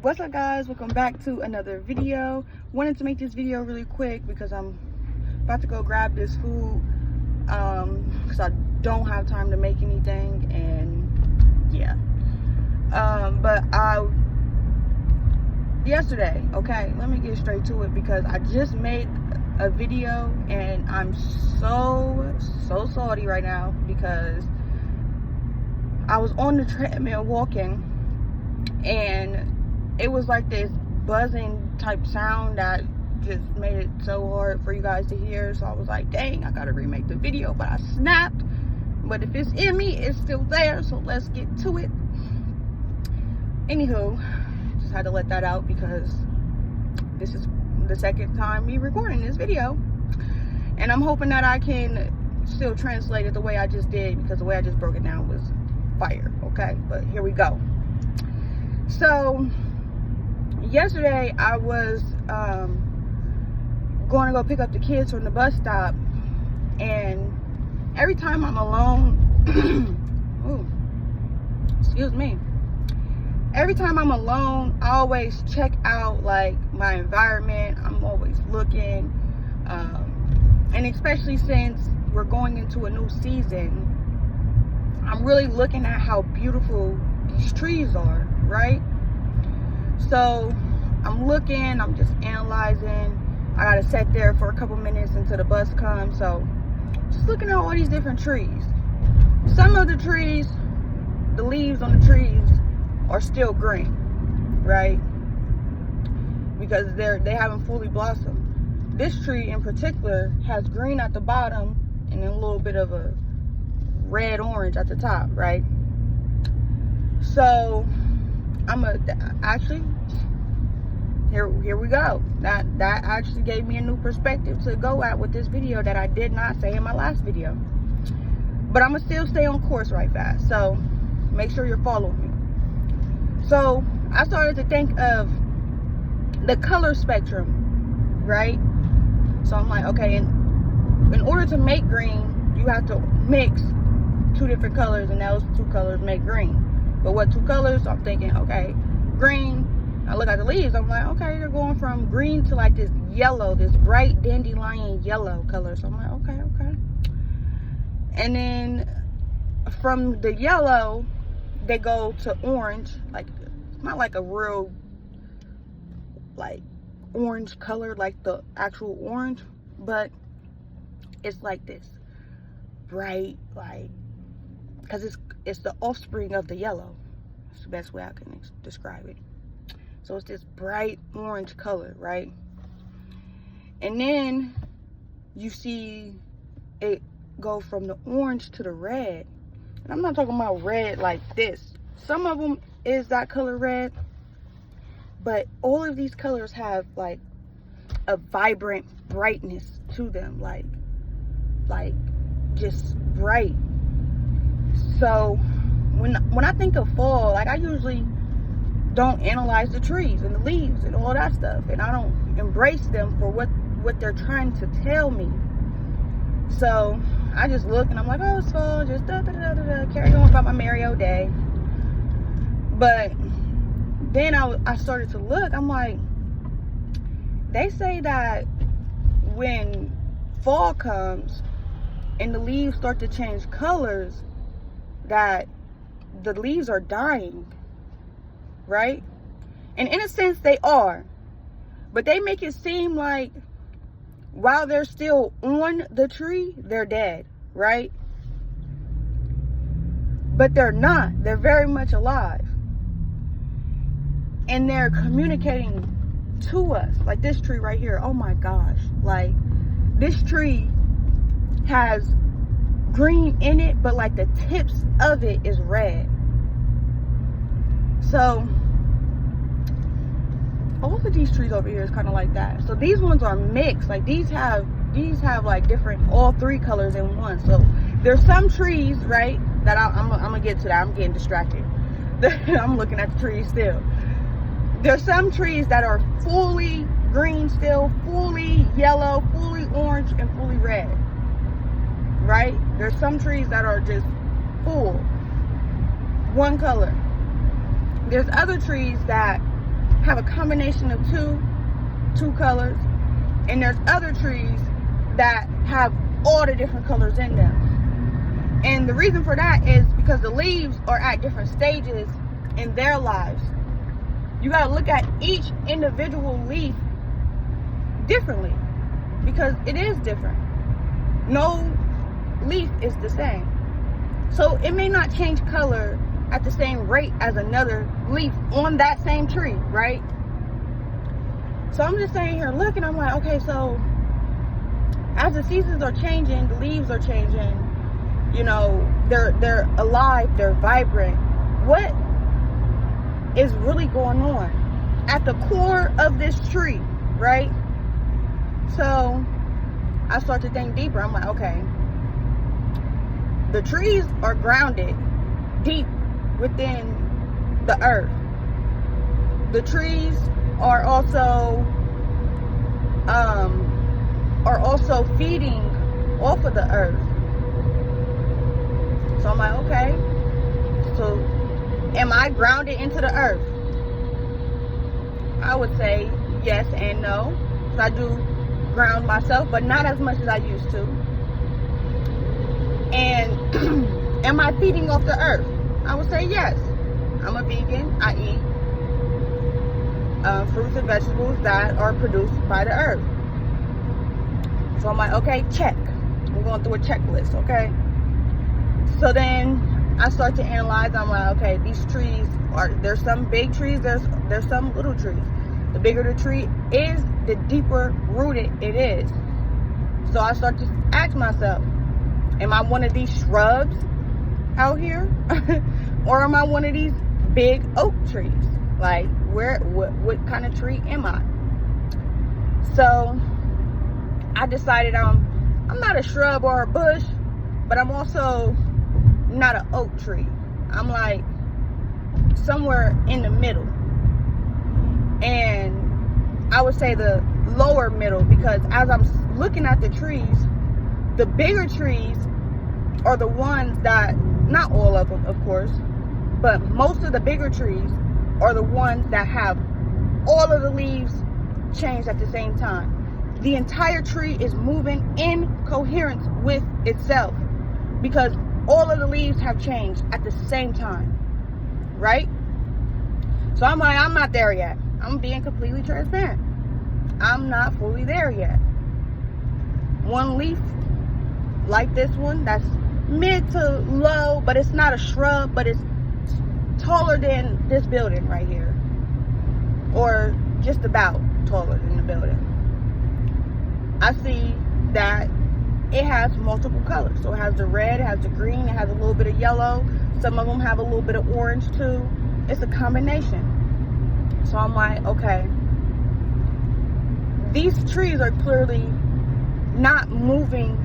What's up, guys? Welcome back to another video. Wanted to make this video really quick because I'm about to go grab this food because I don't have time to make anything, and yeah. But yesterday, okay, let me get straight to it because I just made a video and I'm so salty right now because I was on the treadmill walking and it was like this buzzing type sound that just made it so hard for you guys to hear. So I was like, dang, I gotta remake the video, but I snapped. But if it's in me, it's still there, so let's get to it. Anywho, just had to let that out because this is the second time me recording this video, and I'm hoping that I can still translate it the way I just did, because the way I just broke it down was fire. Okay, but here we go. So yesterday I was going to go pick up the kids from the bus stop, and every time I'm alone excuse me, every time I'm alone, I always check out like my environment. I'm always looking, and especially since we're going into a new season, I'm really looking at how beautiful these trees are, right? So I'm looking, I'm just analyzing. I gotta sit there for a couple minutes until the bus comes. So just looking at all these different trees. Some of the trees, the leaves on the trees are still green, right? Because they haven't fully blossomed. This tree in particular has green at the bottom and then a little bit of a red orange at the top, right? So here we go. That actually gave me a new perspective to go at with this video that I did not say in my last video. But I'm gonna still stay on course right fast, so make sure you're following me. So I started to think of the color spectrum, right? So I'm like, okay, in order to make green, you have to mix two different colors, and those two colors make green. But what two colors? So I'm thinking, okay, green. I look at the leaves, I'm like, okay, they're going from green to like this yellow, this bright dandelion yellow color. So I'm like, okay. And then from the yellow, they go to orange. Like, not like a real like orange color, like the actual orange, but it's like this bright, like, because it's the offspring of the yellow. It's the best way I can describe it. So it's this bright orange color, right? And then you see it go from the orange to the red. And I'm not talking about red like this. Some of them is that color red, but all of these colors have like a vibrant brightness to them, like just bright. So when I think of fall, like, I usually don't analyze the trees and the leaves and all that stuff, and I don't embrace them for what they're trying to tell me. So I just look and I'm like, oh, it's fall, just carry on about my merry old day. But then I started to look, I'm like, they say that when fall comes and the leaves start to change colors, that the leaves are dying, right? And in a sense they are, but they make it seem like while they're still on the tree, they're dead, right? But they're not. They're very much alive, and they're communicating to us. Like this tree right here, oh my gosh, like this tree has green in it, but like the tips of it is red. So all of these trees over here is kind of like that. So these ones are mixed. Like these have like different, all three colors in one. So there's some trees, right, that I'm gonna get to that. I'm getting distracted. I'm looking at the trees still. There's some trees that are fully green still, fully yellow, fully orange, and fully red, right? There's some trees that are just full, one color. There's other trees that have a combination of two colors, and there's other trees that have all the different colors in them. And the reason for that is because the leaves are at different stages in their lives. You got to look at each individual leaf differently, because it is different. No leaf is the same. So it may not change color at the same rate as another leaf on that same tree, right? So I'm just sitting here looking, I'm like, okay, so as the seasons are changing, the leaves are changing, you know, they're alive, they're vibrant. What is really going on at the core of this tree, right? So I start to think deeper. I'm like, okay, the trees are grounded deep within the earth. The trees are also feeding off of the earth. So I'm like, okay, so am I grounded into the earth? I would say yes and no. So I do ground myself, but not as much as I used to. And am I feeding off the earth? I would say yes. I'm a vegan. I eat fruits and vegetables that are produced by the earth. So I'm like, okay, check. I'm going through a checklist, okay? So then I start to analyze. I'm like, okay, these trees there's some big trees, there's some little trees. The bigger the tree is, the deeper rooted it is. So I start to ask myself, am I one of these shrubs out here? Or am I one of these big oak trees? Like, what kind of tree am I? So I decided I'm not a shrub or a bush, but I'm also not an oak tree. I'm like somewhere in the middle. And I would say the lower middle, because as I'm looking at the trees, the bigger trees are the ones that, not all of them, of course, but most of the bigger trees are the ones that have all of the leaves changed at the same time. The entire tree is moving in coherence with itself because all of the leaves have changed at the same time, right? So I'm like, I'm not there yet. I'm being completely transparent. I'm not fully there yet. One leaf like this one that's mid to low, but it's not a shrub, but it's taller than this building right here, or just about taller than the building. I see that it has multiple colors. So it has the red, it has the green, it has a little bit of yellow. Some of them have a little bit of orange too. It's a combination. So I'm like, okay, these trees are clearly not moving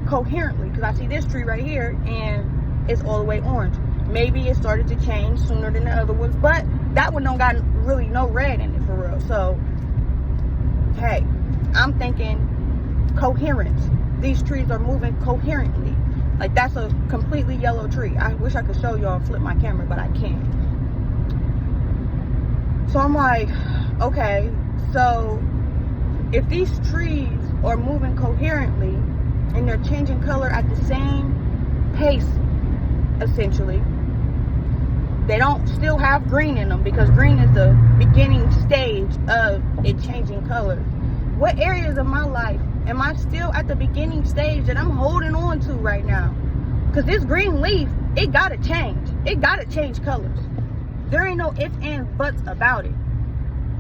coherently, because I see this tree right here and it's all the way orange. Maybe it started to change sooner than the other ones, but that one don't got really no red in it for real. So hey, I'm thinking coherence. These trees are moving coherently. Like, that's a completely yellow tree. I wish I could show y'all and flip my camera, but I can't. So I'm like, okay, so if these trees are moving coherently and they're changing color at the same pace, essentially, they don't still have green in them, because green is the beginning stage of it changing color. What areas of my life am I still at the beginning stage that I'm holding on to right now? Because this green leaf, it gotta change. It gotta change colors. There ain't no ifs, ands, buts about it.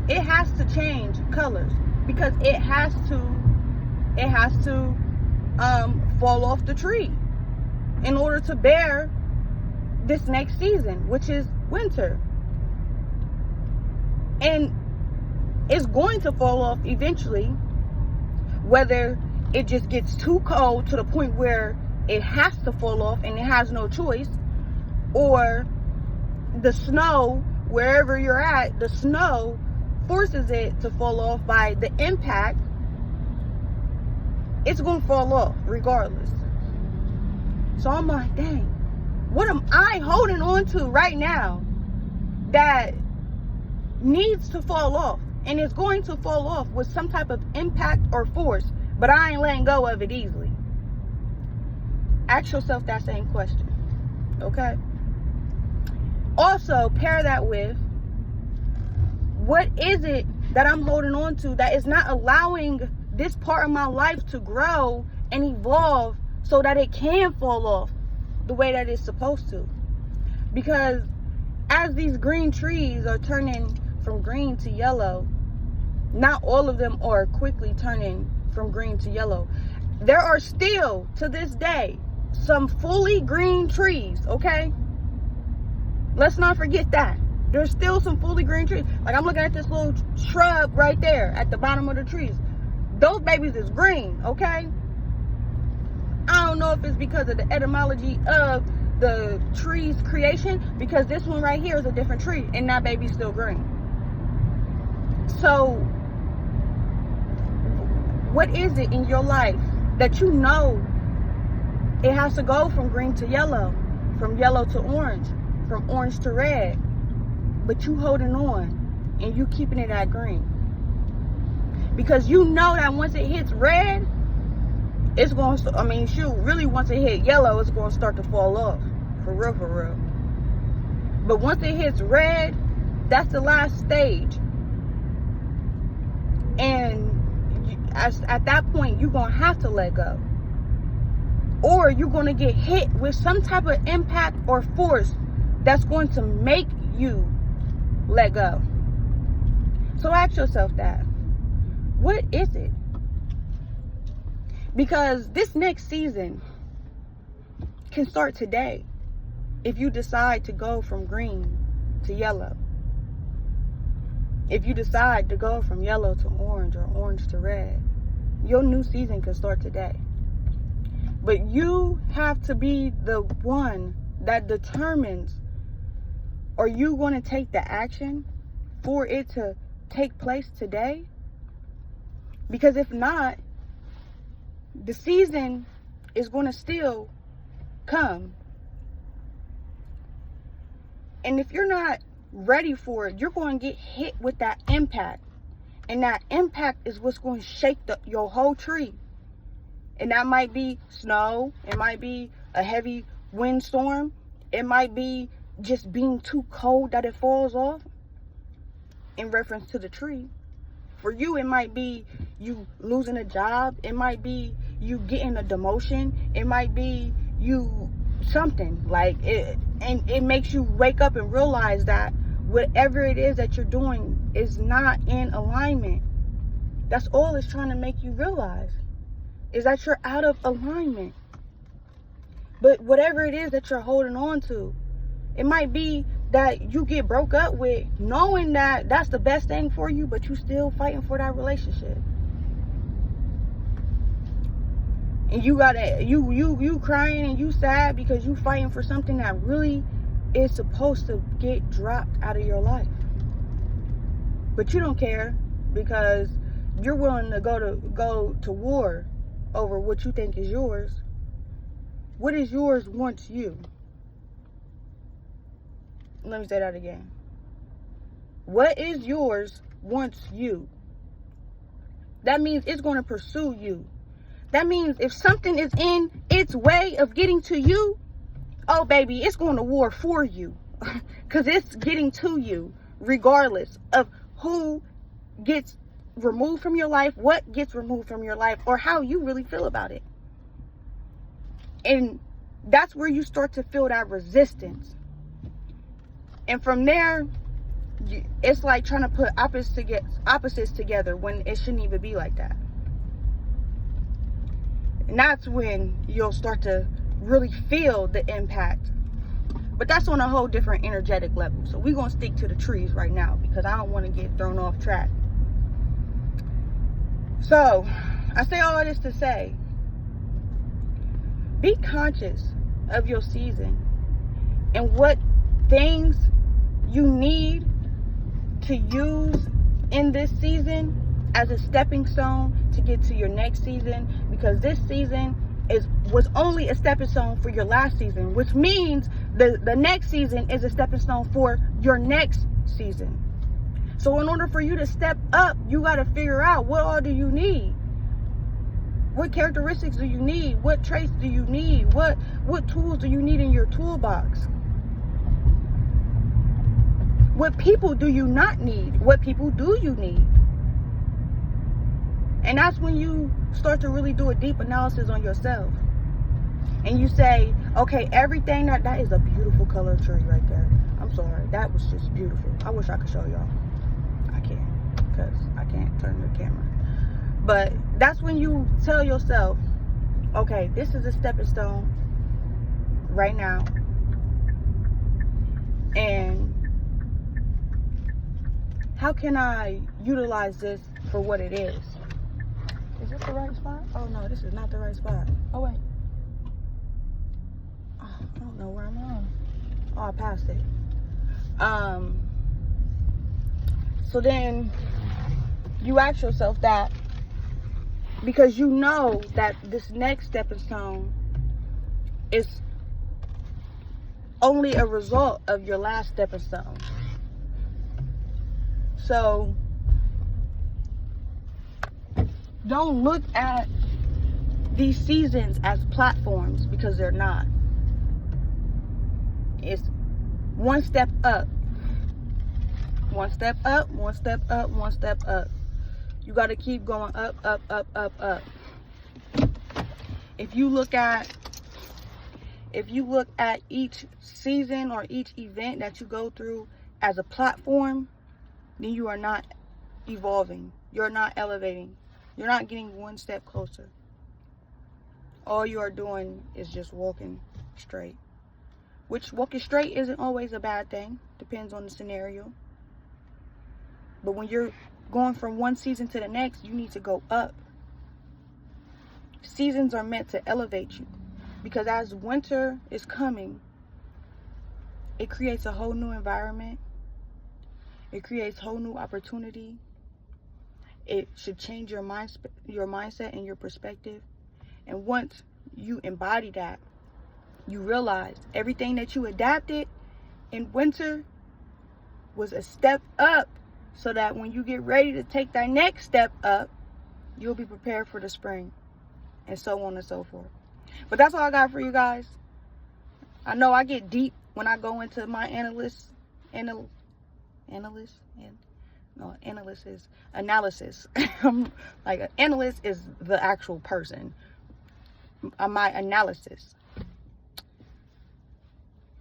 It has to change colors, because it has to fall off the tree in order to bear this next season, which is winter. And it's going to fall off eventually, whether it just gets too cold to the point where it has to fall off and it has no choice, or the snow, wherever you're at, the snow forces it to fall off by the impact. It's going to fall off regardless. So I'm like, dang, what am I holding on to right now that needs to fall off, and it's going to fall off with some type of impact or force, but I ain't letting go of it easily. Ask yourself that same question, okay? Also, pair that with, what is it that I'm holding on to that is not allowing this part of my life to grow and evolve so that it can fall off the way that it's supposed to? Because as these green trees are turning from green to yellow, not all of them are quickly turning from green to yellow. There are still, to this day, some fully green trees, okay? Let's not forget that. There's still some fully green trees. Like, I'm looking at this little shrub right there at the bottom of the trees. Those babies is green, okay? I don't know if it's because of the etymology of the tree's creation, because this one right here is a different tree and that baby's still green. So what is it in your life that you know it has to go from green to yellow, from yellow to orange, from orange to red, but you holding on and you keeping it at green? Because you know that once it hits red, it's going to, really once it hit yellow, it's going to start to fall off. For real. But once it hits red, that's the last stage. And at that point, you're going to have to let go. Or you're going to get hit with some type of impact or force that's going to make you let go. So ask yourself that. What is it? Because this next season can start today if you decide to go from green to yellow. If you decide to go from yellow to orange or orange to red, your new season can start today. But you have to be the one that determines, are you going to take the action for it to take place today? Because if not, the season is going to still come. And if you're not ready for it, you're going to get hit with that impact. And that impact is what's going to shake your whole tree. And that might be snow. It might be a heavy windstorm. It might be just being too cold that it falls off, in reference to the tree. For you, it might be you losing a job. It might be you getting a demotion. It might be you something like it, and it makes you wake up and realize that whatever it is that you're doing is not in alignment. That's all it's trying to make you realize, is that you're out of alignment. But whatever it is that you're holding on to, it might be that you get broke up with, knowing that that's the best thing for you, but you still fighting for that relationship. And you gotta, you crying and you sad because you fighting for something that really is supposed to get dropped out of your life. But you don't care because you're willing to go to war over what you think is yours. What is yours wants you. Let me say that again. What is yours wants you. That means it's going to pursue you. That means if something is in its way of getting to you, oh baby, it's going to war for you. Because it's getting to you regardless of who gets removed from your life, what gets removed from your life, or how you really feel about it. And that's where you start to feel that resistance. And from there, it's like trying to put opposites together when it shouldn't even be like that. And that's when you'll start to really feel the impact. But that's on a whole different energetic level. So we're going to stick to the trees right now because I don't want to get thrown off track. So I say all of this to say, be conscious of your season and what things you need to use in this season as a stepping stone to get to your next season, because this season was only a stepping stone for your last season, which means the next season is a stepping stone for your next season. So in order for you to step up, you got to figure out what all do you need. What characteristics do you need? What traits do you need? What tools do you need in your toolbox? What people do you not need? What people do you need? And that's when you start to really do a deep analysis on yourself. And you say, okay, everything that is a beautiful color tree right there. I'm sorry, that was just beautiful. I wish I could show y'all. I can't, because I can't turn the camera. But that's when you tell yourself, okay, this is a stepping stone right now. And how can I utilize this for what it is? Is this the right spot? Oh no, this is not the right spot. Oh wait. Oh, I don't know where I'm on. Oh, I passed it. So then you ask yourself that, because you know that this next stepping stone is only a result of your last stepping stone. So don't look at these seasons as platforms, because they're not. It's one step up. One step up, one step up, one step up. You got to keep going up, up, up, up, up. If you look at each season or each event that you go through as a platform, then you are not evolving. You're not elevating. You're not getting one step closer. All you are doing is just walking straight. Which walking straight isn't always a bad thing. Depends on the scenario. But when you're going from one season to the next, you need to go up. Seasons are meant to elevate you. Because as winter is coming, it creates a whole new environment. It creates whole new opportunity. It should change your mindset and your perspective. And once you embody that, you realize everything that you adapted in winter was a step up, so that when you get ready to take that next step up, you'll be prepared for the spring, and so on and so forth. But that's all I got for you guys. I know I get deep when I go into my analysis. Like, an analyst is the actual person. My analysis.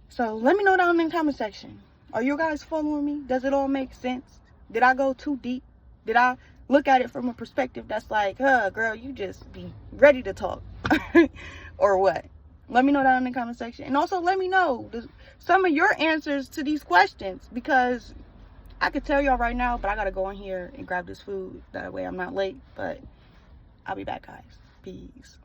So let me know down in the comment section. Are you guys following me? Does it all make sense? Did I go too deep? Did I look at it from a perspective that's like, girl, you just be ready to talk? Or what? Let me know down in the comment section. And also let me know some of your answers to these questions, because I could tell y'all right now, but I gotta go in here and grab this food. That way I'm not late. But I'll be back, guys. Peace.